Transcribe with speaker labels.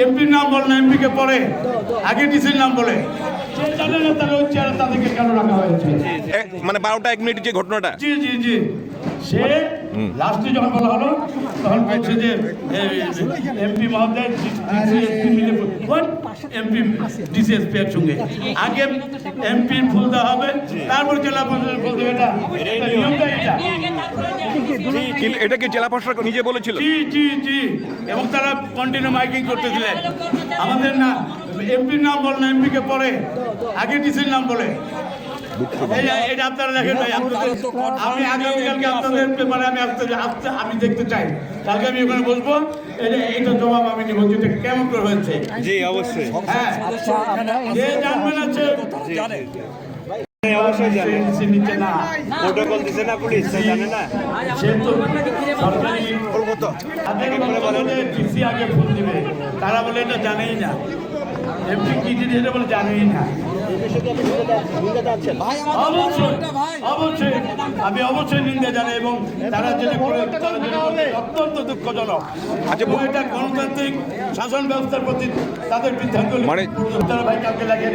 Speaker 1: এমপির নাম বলে না, এমপিকে পরে আগে ডিসির নাম বলে। সে জানে না তাহলে ওই চেয়ারে তাদেরকে কেন রাখা হয়েছে।
Speaker 2: মানে 12টা 1 মিনিট যে ঘটনাটা,
Speaker 1: জি জি জি, সে লাস্টে যখন বলা হলো তখন বলছে যে এমপি মহোদয় ডিসিএসপি মিলে এমপি ডিসিএসপি একসঙ্গে আগে এমপির ফুল দেওয়া হবে, তারপর জেলা প্রশাসন ফুল দেবে। এটা নিয়মটা এটা।
Speaker 2: এটা কি জেলা প্রশাসক নিজে বলেছিল?
Speaker 1: জি জি জি, এবং তারা কন্টিনিউ মাইকিং করতেছিলেন। আমাদের না এমপির নাম বলে না, এমপিকে পরে আগে ডিসির নাম বলে। এটা আপনারা দেখেন ভাই, আমি আগামীকালকে আপনাদের পেপারে আমি দেখতে চাই। কালকে আমি ওখানে বসবো, এটা জবাব আমি নিব যেটা কেমন করে হয়েছে।
Speaker 2: জি অবশ্যই।
Speaker 1: হ্যাঁ, যে জানবে না সে
Speaker 2: জানে, অবশ্যই জানে।
Speaker 1: নিচে না
Speaker 2: প্রোটোকল দিছে না পুলিশ, জানে না।
Speaker 1: সে তো সরকারি ডিসি আগে ফোন দিবে, তারা বলে এটা জানেই না। এমপি কি জিনিস এটা বলে জানেই না। অবশ্যই অবশ্যই আমি অবশ্যই নিন্দা জানাই, এবং তারা যেটা করে অত্যন্ত দুঃখজনক। এবং এটা গণতান্ত্রিক শাসন ব্যবস্থার প্রতি তাদের বিদ্যাঙ্গ।
Speaker 2: মানে
Speaker 1: তারা ভাই কালকে লাগিয়ে